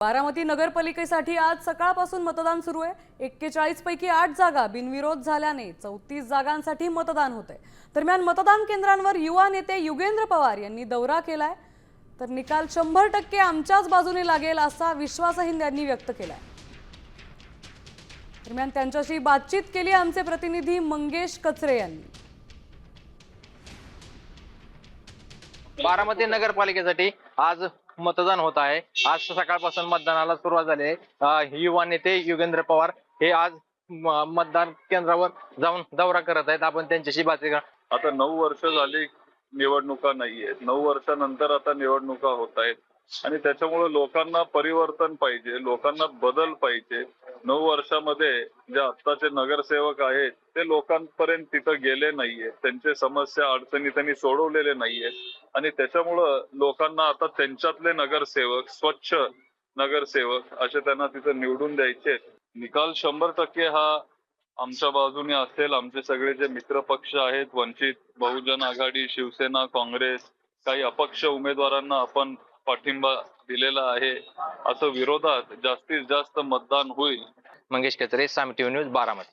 बारामती नगरपालिकेसाठी आज सकाळपासून मतदान सुरू आहे। 41 पैकी 8 जागा बिनविरोध झाल्याने 34 जागांसाठी मतदान होते। दरम्यान मतदान केंद्रांवर युवा नेते युगेंद्र पवार यांनी दौरा केलाय, तर निकाल 100% आमच्याच बाजूने लागेल असा विश्वासही त्यांनी व्यक्त केलाय। दरम्यान त्यांच्याशी बातचीत केली आमचे प्रतिनिधी मंगेश कचरे यांनी। बारामती नगरपालिकेसाठी आज मतदान होत आहे। आज सकाळपासून मतदानाला सुरुवात झाली आहे। युवा नेते युगेंद्र पवार हे आज मतदान केंद्रावर जाऊन दौरा करत आहेत। आपण त्यांच्याशी बातचीत करू। आता 9 वर्ष झाली निवडणुका नाहीये, 9 वर्षानंतर आता निवडणुका होत आहेत आणि त्याच्यामुळे लोकांना परिवर्तन पाहिजे, लोकांना बदल पाहिजे। 9 वर्षामध्ये जे आत्ताचे नगरसेवक आहेत ते लोकांपर्यंत तिथं गेले नाहीये, त्यांचे समस्या अडचणी त्यांनी सोडवलेले नाहीये आणि त्याच्यामुळं लोकांना आता त्यांच्यातले नगरसेवक, स्वच्छ नगरसेवक असे त्यांना तिथं निवडून द्यायचे। निकाल 100% हा आमच्या बाजूने असेल। आमचे सगळे जे मित्र पक्ष आहेत, वंचित बहुजन आघाडी, शिवसेना, काँग्रेस, काही अपक्ष उमेदवारांना आपण पाठिंबा दिलेला आहे। असं विरोधात जास्तीत जास्त मतदान होईल। मंगेश कचरे, साम टीव्ही न्यूज, बारामती।